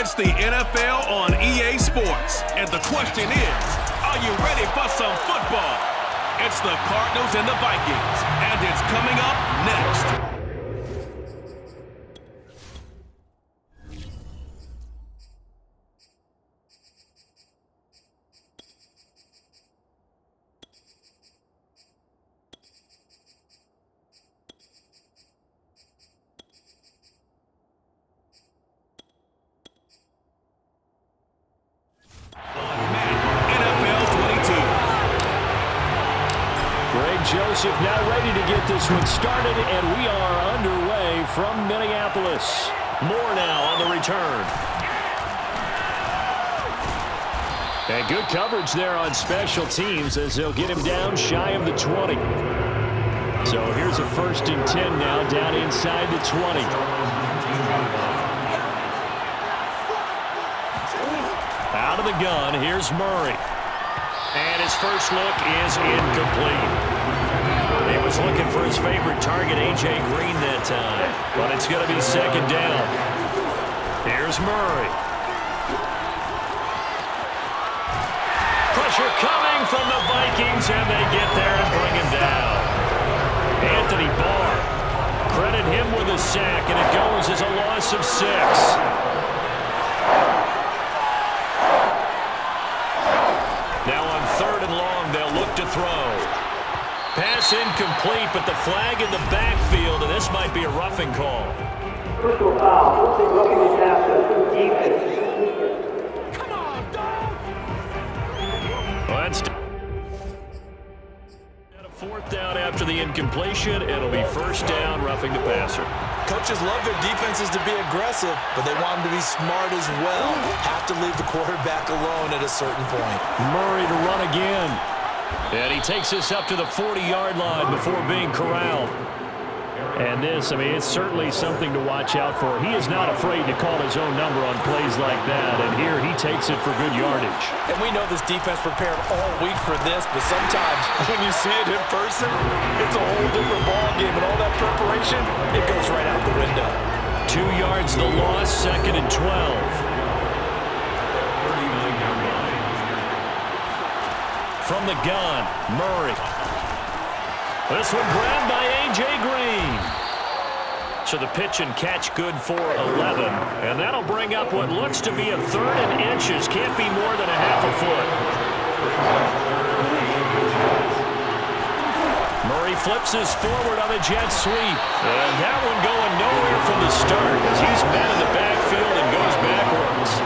It's the NFL on EA Sports. And the question is, are you ready for some football? It's the Cardinals and the Vikings. And it's coming up next. Joseph now ready to get this one started, and we are underway from Minneapolis. Moore now on the return. And good coverage there on special teams as they'll get him down shy of the 20. So here's a 1st and 10 now down inside the 20. Out of the gun, here's Murray. And his first look is incomplete. He was looking for his favorite target, A.J. Green, that time. But it's going to be 2nd down. Here's Murray. Pressure coming from the Vikings, and they get there and bring him down. Anthony Barr. Credit him with a sack, and it goes as a loss of 6. Now on 3rd and long, they'll look to throw. Pass incomplete, but the flag in the backfield, and this might be a roughing call. Personal foul. Roughing the pass defense. Come on, dog! Well, that's a 4th down after the incompletion. It'll be 1st down, roughing the passer. Coaches love their defenses to be aggressive, but they want them to be smart as well. Have to leave the quarterback alone at a certain point. Murray to run again. And he takes this up to the 40-yard line before being corralled. And this, I mean, it's certainly something to watch out for. He is not afraid to call his own number on plays like that. And here he takes it for good yardage. And we know this defense prepared all week for this, but sometimes when you see it in person, it's a whole different ballgame. And all that preparation, it goes right out the window. 2 yards the loss, 2nd and 12. From the gun, Murray. This one grabbed by A.J. Green. So the pitch and catch good for 11. And that'll bring up what looks to be a 3rd and inches. Can't be more than a half a foot. Murray flips his forward on a jet sweep. And that one going nowhere from the start as he's met in the backfield and goes backwards.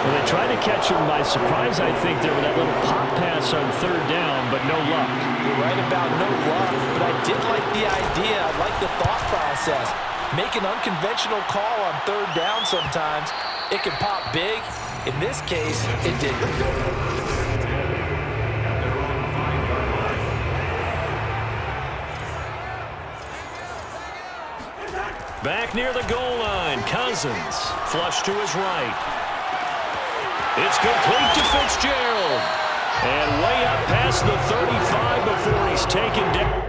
Well, they tried to catch him by surprise, I think, there with that little pop pass on 3rd down, but no luck. You're right about no luck, but I did like the idea. I like the thought process. Make an unconventional call on 3rd down sometimes. It can pop big. In this case, it didn't. Back near the goal line, Cousins. Flush to his right. It's complete to Fitzgerald. And way up past the 35 before he's taken down.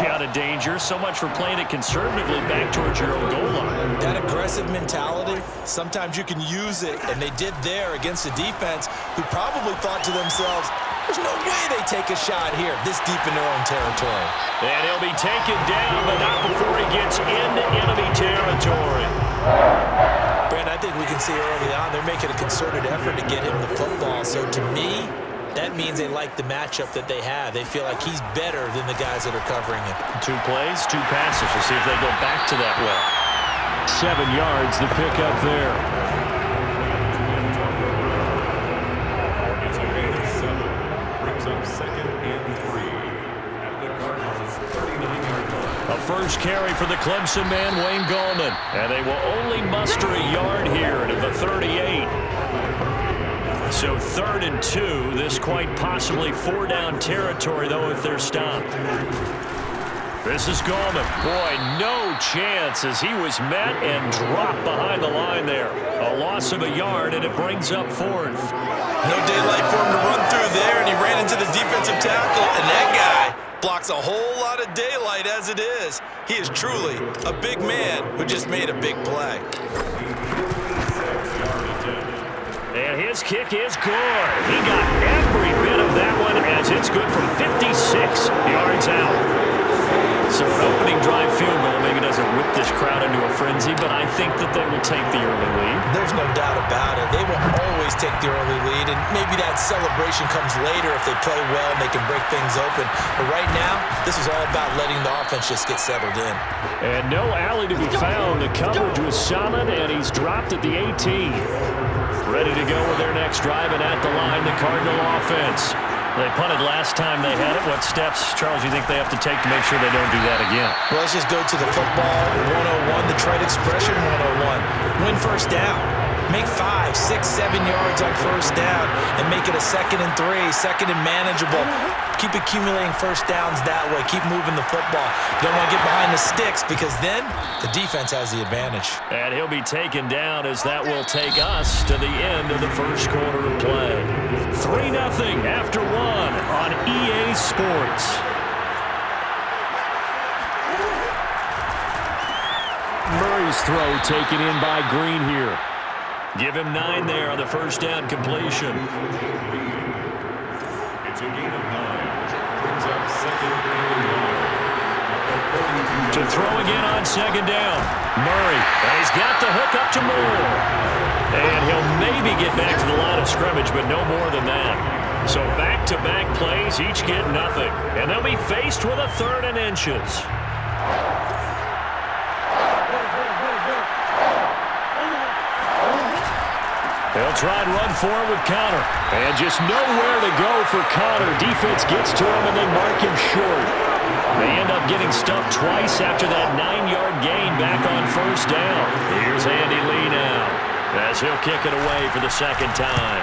Out of danger. So much for playing it conservatively back towards your own goal line. That aggressive mentality, sometimes you can use it, and they did there against a defense who probably thought to themselves, there's no way they take a shot here this deep in their own territory. And he'll be taken down, but not before he gets into enemy territory. Brandon, I think we can see early on they're making a concerted effort to get him the football. So to me, that means they like the matchup that they have. They feel like he's better than the guys that are covering him. 2 plays, 2 passes. We'll see if they go back to that well. 7 yards, the pickup there. It's a gain of 7. Brings up 2nd and 3 at the Cardinals' 39-yard line. A first carry for the Clemson man, Wayne Gallman. And they will only muster a yard here to the 38. So 3rd and 2. This quite possibly 4-down territory, though, if they're stopped. This is Gallman. Boy, no chance as he was met and dropped behind the line there. A loss of a yard, and it brings up fourth. No daylight for him to run through there, and he ran into the defensive tackle, and that guy blocks a whole lot of daylight as it is. He is truly a big man who just made a big play. And his kick is good. He got every bit of that one as it's good from 56 yards out. So an opening drive field goal maybe doesn't whip this crowd into a frenzy, but I think that they will take the early lead. There's no doubt about it. They will always take the early lead, and maybe that celebration comes later if they play well and they can break things open. But right now, this is all about letting the offense just get settled in. And no alley to be found. The coverage was solid, and he's dropped at the 18. Ready to go with their next drive, and at the line, the Cardinal offense. They punted last time they had it. What steps, Charles, you think they have to take to make sure they don't do that again? Well, let's just go to the football 101, the trade expression 101. Win first down. Make 5, 6, 7 yards on first down and make it a 2nd and 3, 2nd and manageable. Keep accumulating first downs that way. Keep moving the football. You don't want to get behind the sticks because then the defense has the advantage. And he'll be taken down as that will take us to the end of the first quarter of play. 3-0 after 1 on EA Sports. Murray's throw taken in by Green here. Give him 9 there on the first down completion. It's a gain of 9. Brings up 2nd and 1. To throw again on 2nd down. Murray, and he's got the hook up to Moore. And he'll maybe get back to the line of scrimmage, but no more than that. So back-to-back plays, each get nothing. And they'll be faced with a 3rd and inches. They'll try and run for it with Connor. And just nowhere to go for Connor. Defense gets to him, and they mark him short. They end up getting stuffed twice after that 9-yard gain back on first down. Here's Andy Lee now as he'll kick it away for the 2nd time.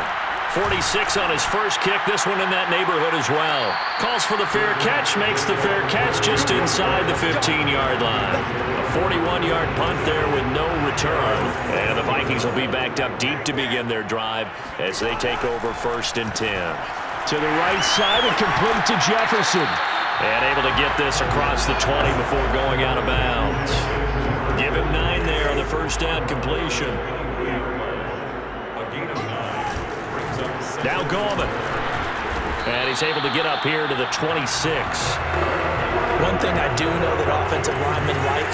46 on his first kick, this one in that neighborhood as well. Calls for the fair catch, makes the fair catch just inside the 15-yard line. A 41-yard punt there with no return. And the Vikings will be backed up deep to begin their drive as they take over 1st and 10. To the right side and complete to Jefferson. And able to get this across the 20 before going out of bounds. Give him 9 there on the first down completion. Now Gallman. And he's able to get up here to the 26. One thing I do know that offensive linemen like,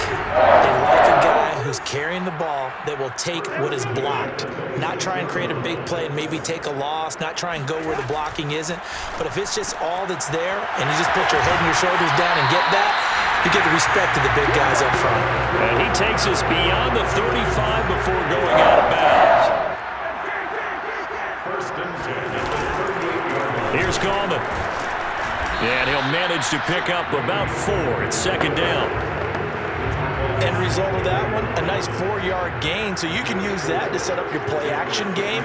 they like a guy who's carrying the ball that will take what is blocked. Not try and create a big play and maybe take a loss, not try and go where the blocking isn't. But if it's just all that's there and you just put your head and your shoulders down and get that, you get the respect of the big guys up front. And he takes us beyond the 35 before going out of bounds. Here's Gallman. And he'll manage to pick up about 4. It's 2nd down. End result of that one, a nice 4-yard gain, so you can use that to set up your play-action game,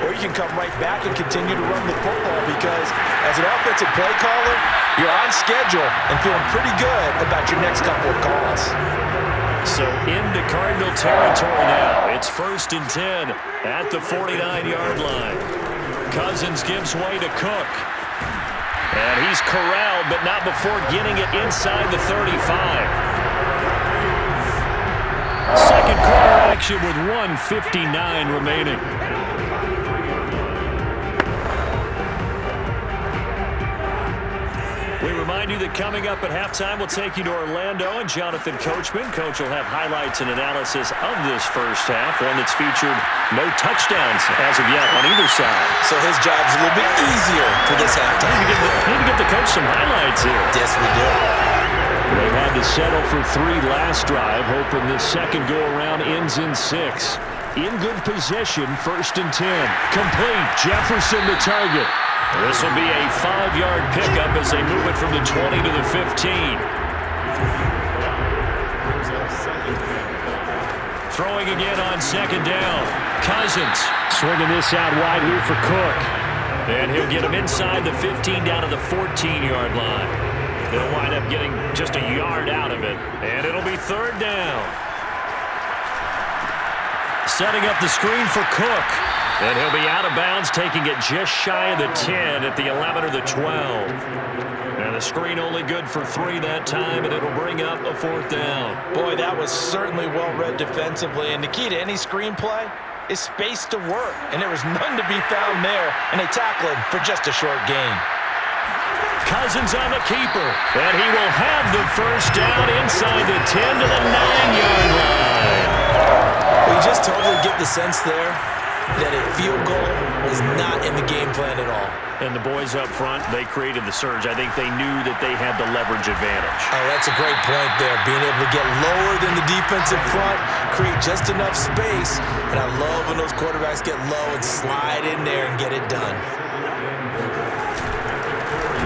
or you can come right back and continue to run the football because as an offensive play caller, you're on schedule and feeling pretty good about your next couple of calls. So into Cardinal territory now. It's 1st and 10 at the 49-yard line. Cousins gives way to Cook. And he's corralled, but not before getting it inside the 35. Second quarter action with 1:59 remaining. We remind you that coming up at halftime, we'll take you to Orlando and Jonathan Coachman. Coach will have highlights and analysis of this first half, one that's featured no touchdowns as of yet on either side. So his job's a little bit easier for this halftime. Need to get the coach some highlights here. Yes, we do. They had to settle for 3 last drive, hoping this second go-around ends in 6. In good position, 1st and 10. Complete, Jefferson the target. This will be a 5-yard pickup as they move it from the 20 to the 15. Throwing again on 2nd down. Cousins swinging this out wide here for Cook. And he'll get him inside the 15 down to the 14-yard line. They'll wind up getting just a yard out of it, and it'll be third down. Setting up the screen for Cook. And he'll be out of bounds, taking it just shy of the 10 at the 11 or the 12. And the screen only good for 3 that time, and it'll bring up a fourth down. Boy, that was certainly well read defensively. And the key to any screen play is space to work. And there was none to be found there, and they tackle him for just a short gain. Cousins on the keeper, and he will have the first down inside the 10 to the 9-yard line. We just totally get the sense there that a field goal was not in the game plan at all. And the boys up front, they created the surge. I think they knew that they had the leverage advantage. Oh, that's a great point there. Being able to get lower than the defensive front, create just enough space. And I love when those quarterbacks get low and slide in there and get it done.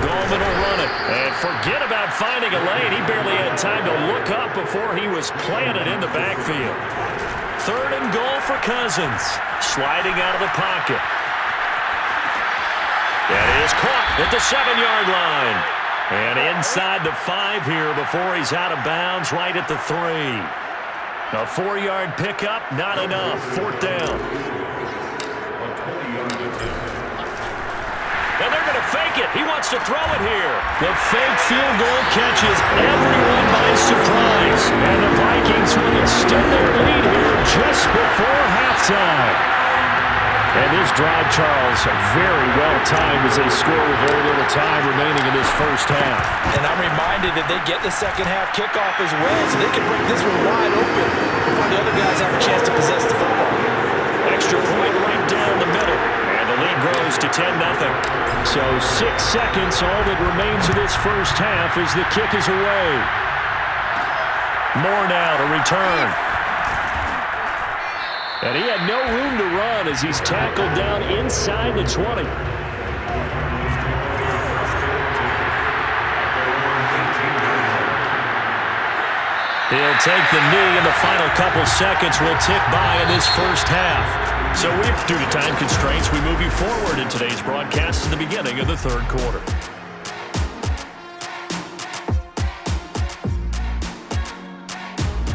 Goldman will run it. And forget about finding a lane. He barely had time to look up before he was planted in the backfield. Third and goal for Cousins. Sliding out of the pocket. That is caught at the 7-yard line. And inside the 5 here before he's out of bounds right at the 3. A 4-yard pickup, not enough. Fourth down. And they're going to fake it. He wants to throw it here. The fake field goal catches everyone by surprise. And the Vikings will extend their lead here just before halftime. And this drive, Charles, very well timed as they score with very little time remaining in this first half. And I'm reminded that they get the second half kickoff as well, so they can break this one wide open before the other guys have a chance to possess the football. Extra point right down the middle. And the lead grows to 10-0. So 6 seconds, all that remains of this first half as the kick is away. Moore now to return. And he had no room to run as he's tackled down inside the 20. He'll take the knee, and the final couple seconds will tick by in this first half. So due to time constraints, we move you forward in today's broadcast to the beginning of the third quarter.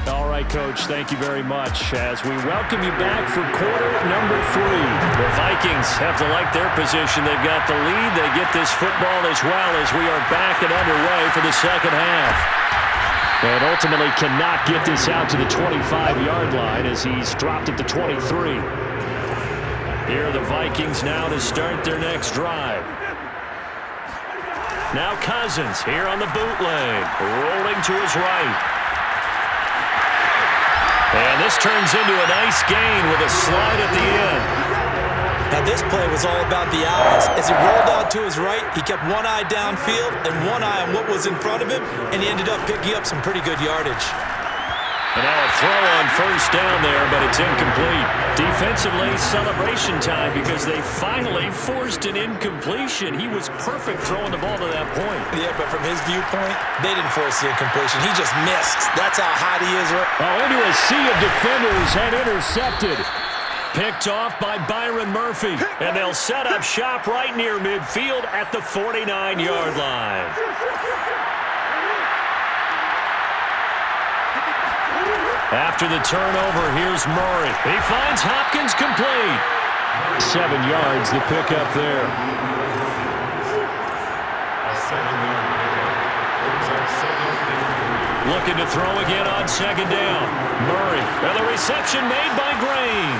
All right, Coach, thank you very much as we welcome you back for quarter number 3. The Vikings have to like their position. They've got the lead. They get this football as well as we are back and underway for the second half. And ultimately cannot get this out to the 25-yard line as he's dropped at the 23. Here are the Vikings now to start their next drive. Now Cousins here on the bootleg, rolling to his right. And this turns into a nice gain with a slide at the end. Now this play was all about the eyes. As he rolled out to his right, he kept one eye downfield and one eye on what was in front of him, and he ended up picking up some pretty good yardage. And now a throw on first down there, but it's incomplete. Defensively, celebration time because they finally forced an incompletion. He was perfect throwing the ball to that point. Yeah, but from his viewpoint, they didn't force the incompletion. He just missed. That's how hot he is. Into a sea of defenders and intercepted. Picked off by Byron Murphy. And they'll set up shop right near midfield at the 49-yard line. After the turnover, here's Murray. He finds Hopkins complete. 7 yards, the pickup there. Looking to throw again on second down. Murray. And the reception made by Green.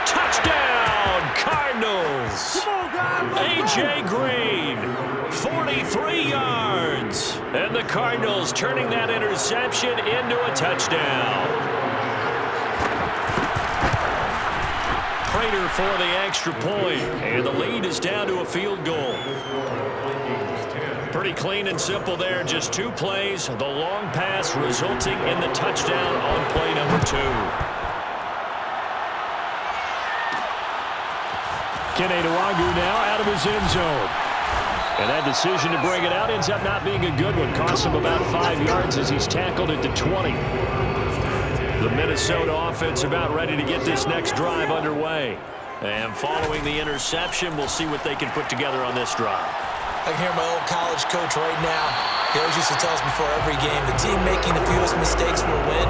Touchdown, Cardinals. A.J. Green, 43 yards. And the Cardinals turning that interception into a touchdown. Prater for the extra point. And the lead is down to a field goal. Pretty clean and simple there. Just 2 plays. The long pass resulting in the touchdown on play number 2. Keneduagu now out of his end zone. And that decision to bring it out ends up not being a good one. Costs him about 5 yards as he's tackled at the 20. The Minnesota offense about ready to get this next drive underway. And following the interception, we'll see what they can put together on this drive. I can hear my old college coach right now. He always used to tell us before every game, the team making the fewest mistakes will win.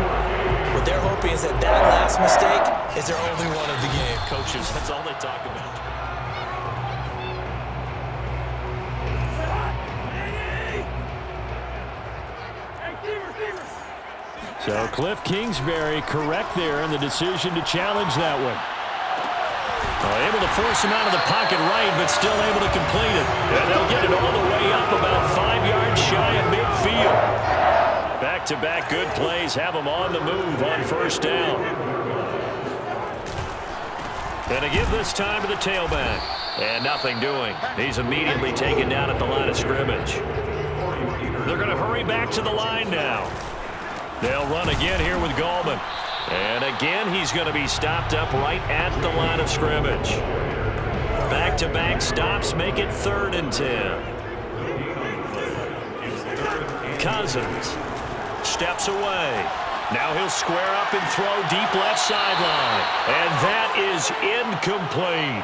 What they're hoping is that that last mistake is their only one of the game. Coaches, that's all they talk about. So Cliff Kingsbury correct there in the decision to challenge that one. Able to force him out of the pocket right, but still able to complete it. And they'll get it all the way up about 5 yards shy of midfield. Back-to-back good plays have them on the move on first down. And to give this time to the tailback. And nothing doing. He's immediately taken down at the line of scrimmage. They're going to hurry back to the line now. They'll run again here with Gallman. And again, he's going to be stopped up right at the line of scrimmage. Back-to-back stops make it 3rd and 10. Cousins steps away. Now he'll square up and throw deep left sideline. And that is incomplete.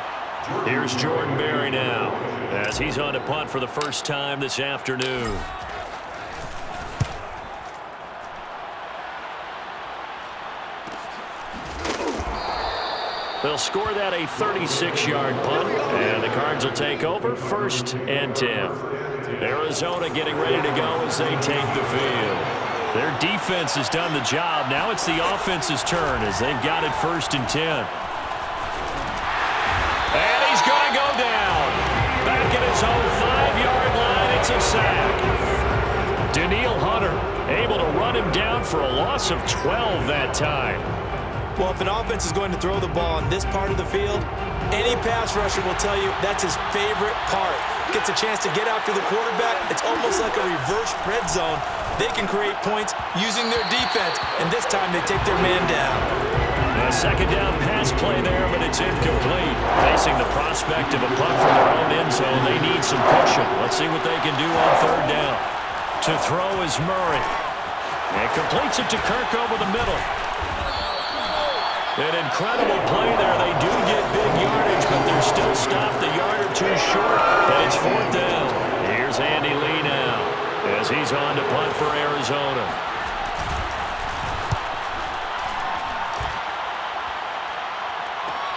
Here's Jordan Berry now as he's on to punt for the first time this afternoon. They'll score that a 36-yard punt, and the Cards will take over 1st and 10. Arizona getting ready to go as they take the field. Their defense has done the job. Now it's the offense's turn as they've got it 1st and 10. And he's going to go down. Back at his own 5-yard line, it's a sack. Danielle Hunter able to run him down for a loss of 12 that time. Well, if an offense is going to throw the ball on this part of the field, any pass rusher will tell you that's his favorite part. Gets a chance to get after the quarterback. It's almost like a reverse red zone. They can create points using their defense, and this time they take their man down. A second down pass play there, but it's incomplete. Facing the prospect of a punt from their own end zone, they need some pushing. Let's see what they can do on 3rd down. To throw is Murray. And completes it to Kirk over the middle. An incredible play there. They do get big yardage, but they're still stopped a yard or two short, and it's 4th down. Here's Andy Lee now as he's on to punt for Arizona.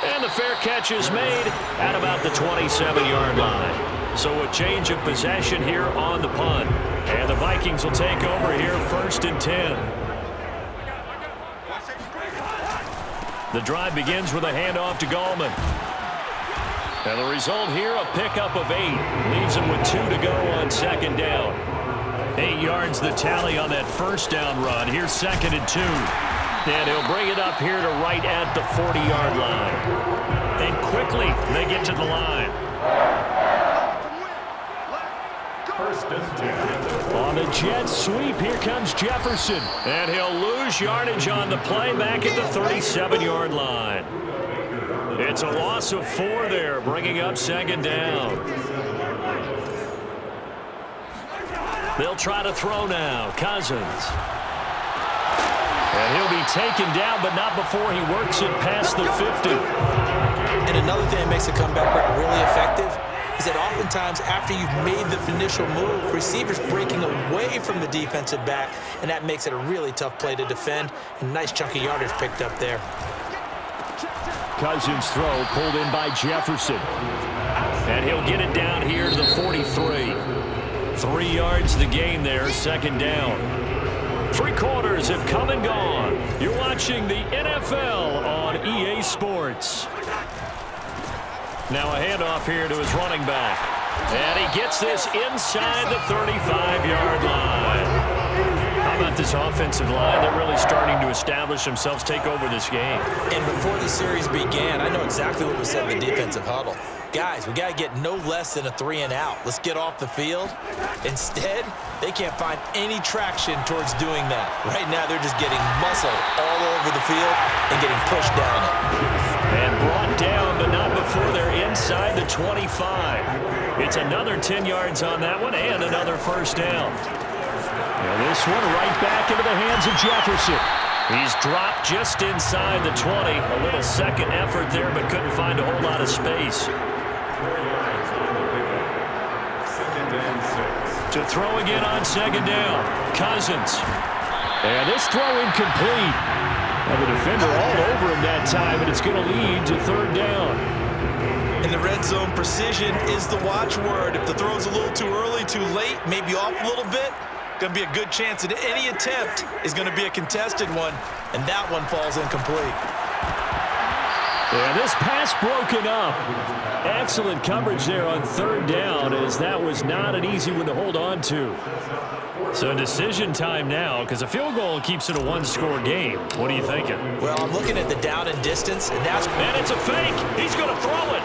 And the fair catch is made at about the 27-yard line. So a change of possession here on the punt. And the Vikings will take over here 1st and 10. The drive begins with a handoff to Gallman. And the result here, a pickup of 8. Leaves him with 2 to go on 2nd down. 8 yards the tally on that 1st down run. Here's 2nd and 2. And he'll bring it up here to right at the 40-yard line. And quickly, they get to the line. 1st and 10. On the jet sweep, here comes Jefferson. And he'll lose yardage on the play back at the 37-yard line. It's a loss of 4 there, bringing up 2nd down. They'll try to throw now. Cousins. And he'll be taken down, but not before he works it past the 50. And another thing that makes a comeback really effective is that oftentimes after you've made the initial move, receivers breaking away from the defensive back, and that makes it a really tough play to defend. A nice chunky yardage picked up there. Cousins' throw pulled in by Jefferson. And he'll get it down here to the 43. 3 yards the gain there, 2nd down. 3 quarters have come and gone. You're watching the NFL on EA Sports. Now a handoff here to his running back. And he gets this inside the 35-yard line. How about this offensive line? They're really starting to establish themselves, take over this game. And before the series began, I know exactly what was said in the defensive huddle. Guys, we got to get no less than a 3 and out. Let's get off the field. Instead, they can't find any traction towards doing that. Right now, they're just getting muscled all over the field and getting pushed down it. And brought down, but not before they're inside the 25. It's another 10 yards on that one and another 1st down. Now this one right back into the hands of Jefferson. He's dropped just inside the 20. A little second effort there, but couldn't find a whole lot of space. 2nd and 6. To throw again on second down. Cousins. And this throw incomplete. And the defender all over him that time, and it's going to lead to third down. In the red zone, precision is the watchword. If the throw's a little too early, too late, maybe off a little bit, going to be a good chance that any attempt is going to be a contested one, and that one falls incomplete. And this pass broken up. Excellent coverage there on third down, as that was not an easy one to hold on to. So decision time now, because a field goal keeps it a one-score game. What are you thinking? Well, I'm looking at the down and distance, and it's a fake. He's going to throw it.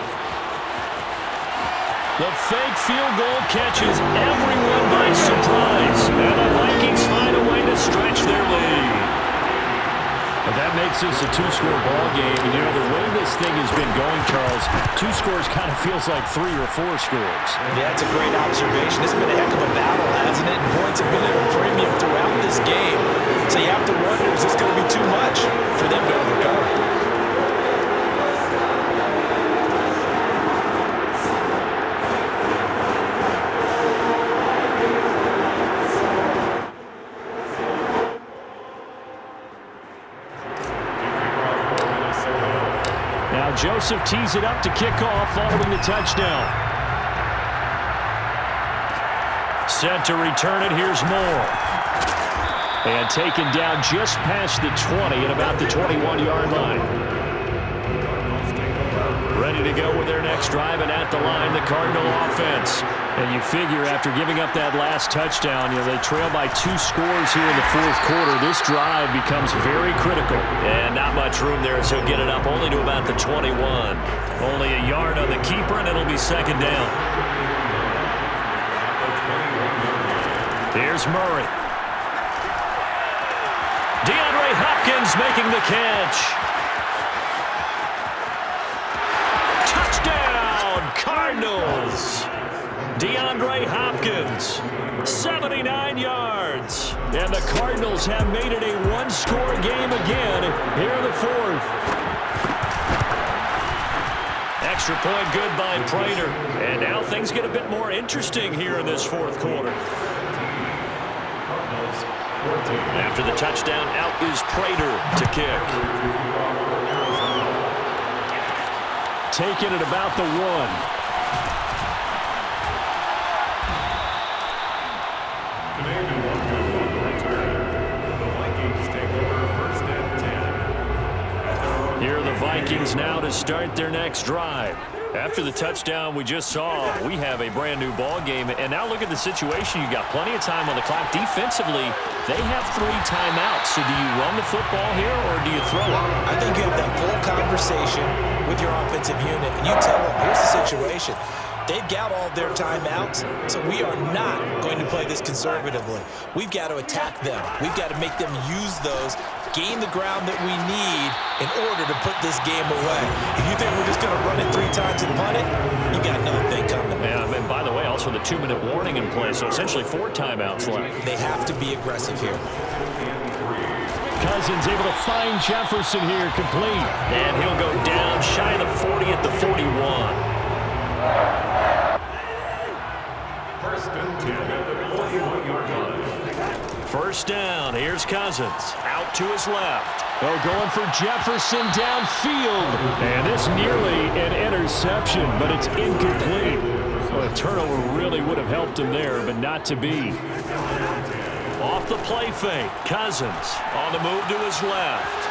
The fake field goal catches everyone by surprise. And the Vikings find a way to stretch their lead. But that makes this a two-score ball game. And, you know, the way this thing has been going, Charles, two scores kind of feels like 3 or 4 scores. Yeah, it's a great observation. It's been a heck of a battle, hasn't it? And points have been at a premium throughout this game. So you have to wonder, is this going to be too much for them to overcome? Joseph tees it up to kick off following the touchdown. Set to return it. Here's Moore. And taken down just past the 20 at about the 21-yard line. Ready to go with their next drive, and at the line, the Cardinal offense. And you figure after giving up that last touchdown, you know, they trail by 2 scores here in the fourth quarter. This drive becomes very critical. And not much room there, so get it up only to about the 21. Only a yard on the keeper, and it'll be second down. Here's Murray. DeAndre Hopkins making the catch. Touchdown, Cardinals. DeAndre Hopkins, 79 yards. And the Cardinals have made it a one-score game again here in the fourth. Extra point good by Prater. And now things get a bit more interesting here in this fourth quarter. After the touchdown, out is Prater to kick. Taken at about the 1. Here are the Vikings now to start their next drive. After the touchdown we just saw, we have a brand new ball game. And now look at the situation. You got plenty of time on the clock. Defensively, they have 3 timeouts. So do you run the football here or do you throw it? I think you have that full conversation with your offensive unit, and you tell them, here's the situation. They've got all their timeouts, so we are not going to play this conservatively. We've got to attack them. We've got to make them use those, gain the ground that we need in order to put this game away. If you think we're just going to run it 3 times and punt it, you got another thing coming. Yeah, and by the way, also the 2-minute warning in play, so essentially 4 timeouts left. They have to be aggressive here. Cousins able to find Jefferson here, complete. And he'll go down shy of the 40 at the 41. First down, here's Cousins. Out to his left. Oh, going for Jefferson downfield. And this nearly an interception, but it's incomplete. Well, a turnover really would have helped him there, but not to be. Off the play fake, Cousins on the move to his left.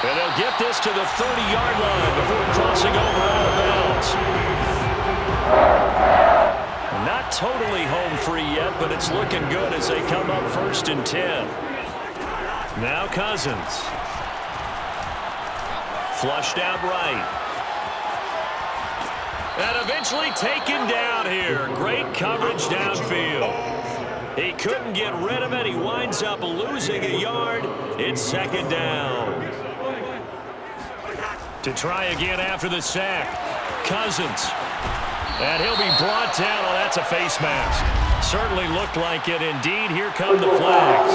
And they'll get this to the 30-yard line before crossing over out of bounds. Not totally home free yet, but it's looking good as they come up 1st and 10. Now Cousins. Flushed out right. And eventually taken down here. Great coverage downfield. He couldn't get rid of it. He winds up losing a yard. It's second down. To try again after the sack. Cousins. And he'll be brought down. Oh, that's a face mask. Certainly looked like it. Indeed, here come the flags.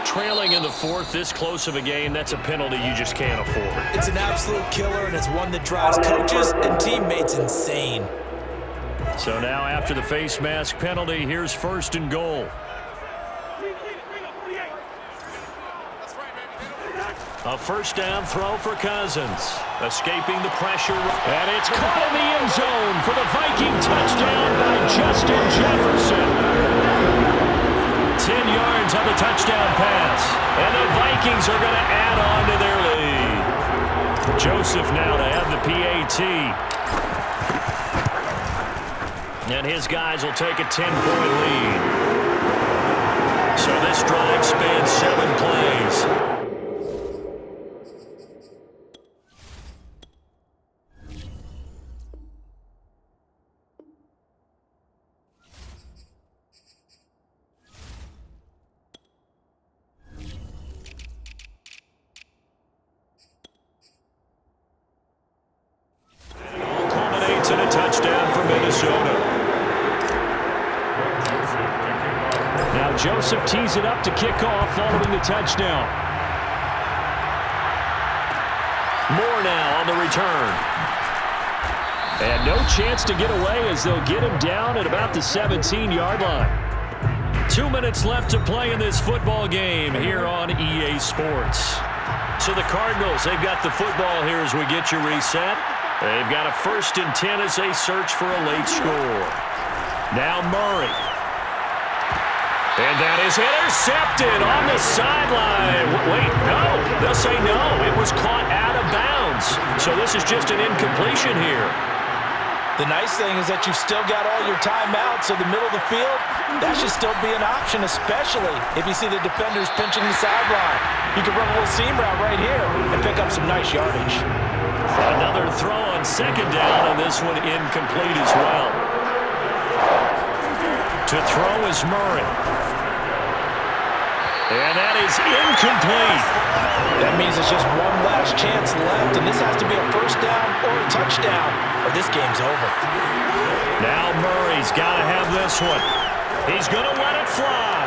trailing in the fourth, this close of a game, that's a penalty you just can't afford. It's an absolute killer, and it's one that drives coaches and teammates insane. So now after the face mask penalty, here's 1st and goal. A first down throw for Cousins. Escaping the pressure. And it's caught in the end zone for the Viking touchdown by Justin Jefferson. 10 yards on the touchdown pass. And the Vikings are going to add on to their lead. Joseph now to have the PAT. And his guys will take a 10-point lead. So this drive spans 7 plays. And a touchdown for Minnesota. Now Joseph tees it up to kick off following the touchdown. Moore now on the return. And no chance to get away as they'll get him down at about the 17-yard line. 2 minutes left to play in this football game here on EA Sports. So the Cardinals, they've got the football here as we get you reset. They've got a 1st and 10 as they search for a late score. Now Murray. And that is intercepted on the sideline. Wait, no. They'll say no. It was caught out of bounds. So this is just an incompletion here. The nice thing is that you've still got all your timeouts, so the middle of the field, that should still be an option, especially if you see the defenders pinching the sideline. You can run a little seam route right here and pick up some nice yardage. Another throw on 2nd down, and this one incomplete as well. To throw is Murray. And that is incomplete. That means it's just one last chance left, and this has to be a 1st down or a touchdown, or this game's over. Now Murray's got to have this one. He's going to let it fly.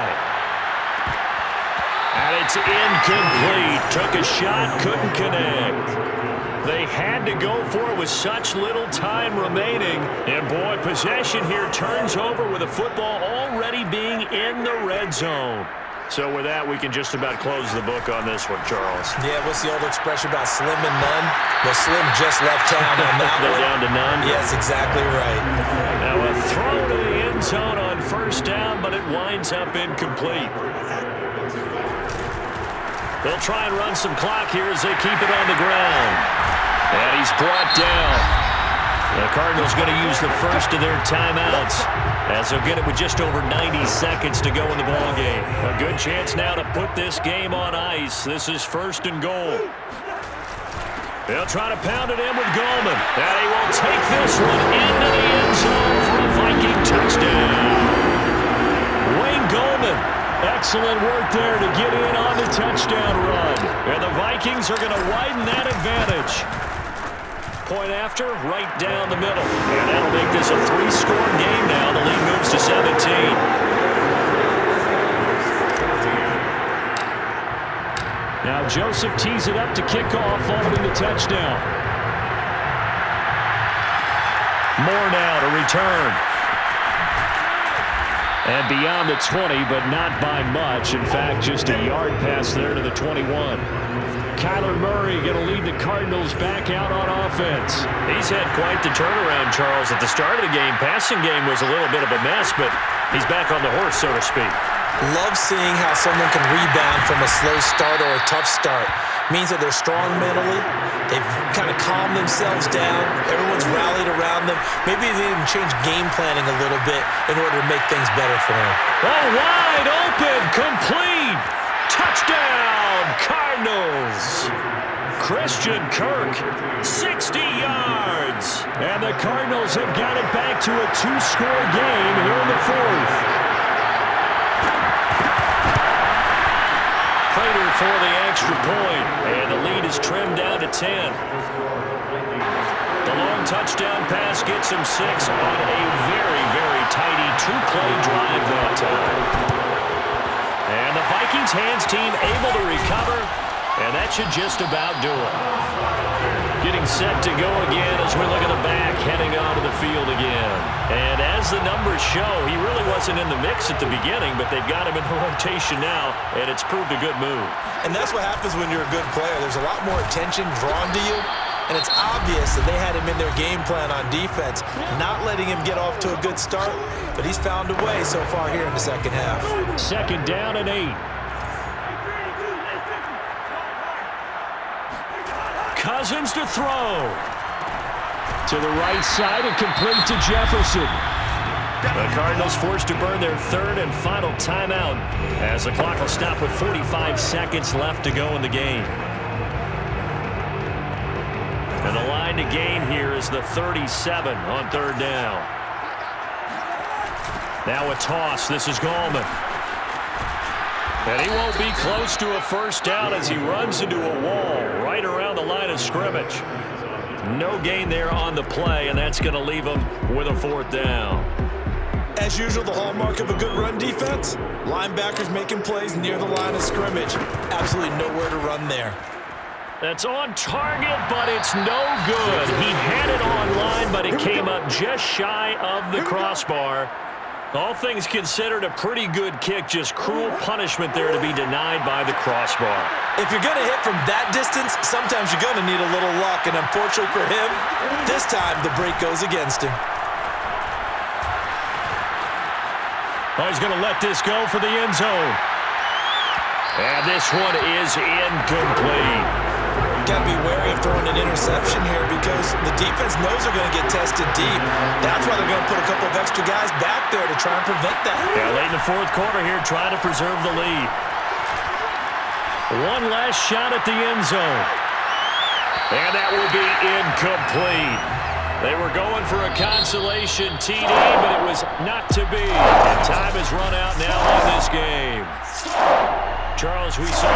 And it's incomplete. Took a shot, couldn't connect. They had to go for it with such little time remaining. And, boy, possession here turns over with the football already being in the red zone. So with that, we can just about close the book on this one, Charles. Yeah, what's the old expression about slim and none? Well, Slim just left town on that one. They're down to none? Yes, exactly right. Now a throw to the end zone on 1st down, but it winds up incomplete. They'll try and run some clock here as they keep it on the ground. And he's brought down. The Cardinals going to use the first of their timeouts as they'll get it with just over 90 seconds to go in the ballgame. A good chance now to put this game on ice. This is 1st and goal. They'll try to pound it in with Goldman. And he will take this one into the end zone for a Viking touchdown. Wayne Goldman, excellent work there to get in on the touchdown run. And the Vikings are going to widen that advantage. Point after, right down the middle. And that'll make this a 3-score game now. The lead moves to 17. Now Joseph tees it up to kick off following the touchdown. Moore now to return. And beyond the 20, but not by much. In fact, just a yard pass there to the 21. Kyler Murray going to lead the Cardinals back out on offense. He's had quite the turnaround, Charles. At the start of the game, passing game was a little bit of a mess, but he's back on the horse, so to speak. Love seeing how someone can rebound from a slow start or a tough start. Means that they're strong mentally. They've kind of calmed themselves down. Everyone's rallied around them. Maybe they even change game planning a little bit in order to make things better for them. Oh, wide open, complete. Touchdown, Cardinals. Christian Kirk, 60 yards. And the Cardinals have got it back to a 2-score game here in the 4th. Prater for the extra point. And the lead is trimmed down to 10. The long touchdown pass gets him 6 on a very, very tidy 2-play drive that time. And the Vikings hands team able to recover, and that should just about do it. Getting set to go again as we look at the back heading onto the field again. And as the numbers show, he really wasn't in the mix at the beginning, but they've got him in the rotation now, and it's proved a good move. And that's what happens when you're a good player. There's a lot more attention drawn to you, and it's obvious that they had him in their game plan on defense, not letting him get off to a good start, but he's found a way so far here in the second half. 2nd down and 8. Cousins to throw. To the right side and complete to Jefferson. The Cardinals forced to burn their 3rd and final timeout as the clock will stop with 45 seconds left to go in the game. And the line to gain here is the 37 on 3rd down. Now a toss. This is Gallman. And he won't be close to a first down as he runs into a wall right around the line of scrimmage. No gain there on the play, and that's going to leave him with a 4th down. As usual, the hallmark of a good run defense, linebackers making plays near the line of scrimmage. Absolutely nowhere to run there. That's on target, but it's no good. He had it on line, but it came up just shy of the crossbar. All things considered, a pretty good kick, just cruel punishment there to be denied by the crossbar. If you're going to hit from that distance, sometimes you're going to need a little luck, and unfortunately for him, this time the break goes against him. Oh, he's going to let this go for the end zone. And this one is incomplete. Got to be wary of throwing an interception here because the defense knows they're going to get tested deep. That's why they're going to put a couple of extra guys back there to try and prevent that. Yeah, late in the 4th quarter here, trying to preserve the lead. One last shot at the end zone. And that will be incomplete. They were going for a consolation TD, but it was not to be. And time has run out now on this game. Charles, we saw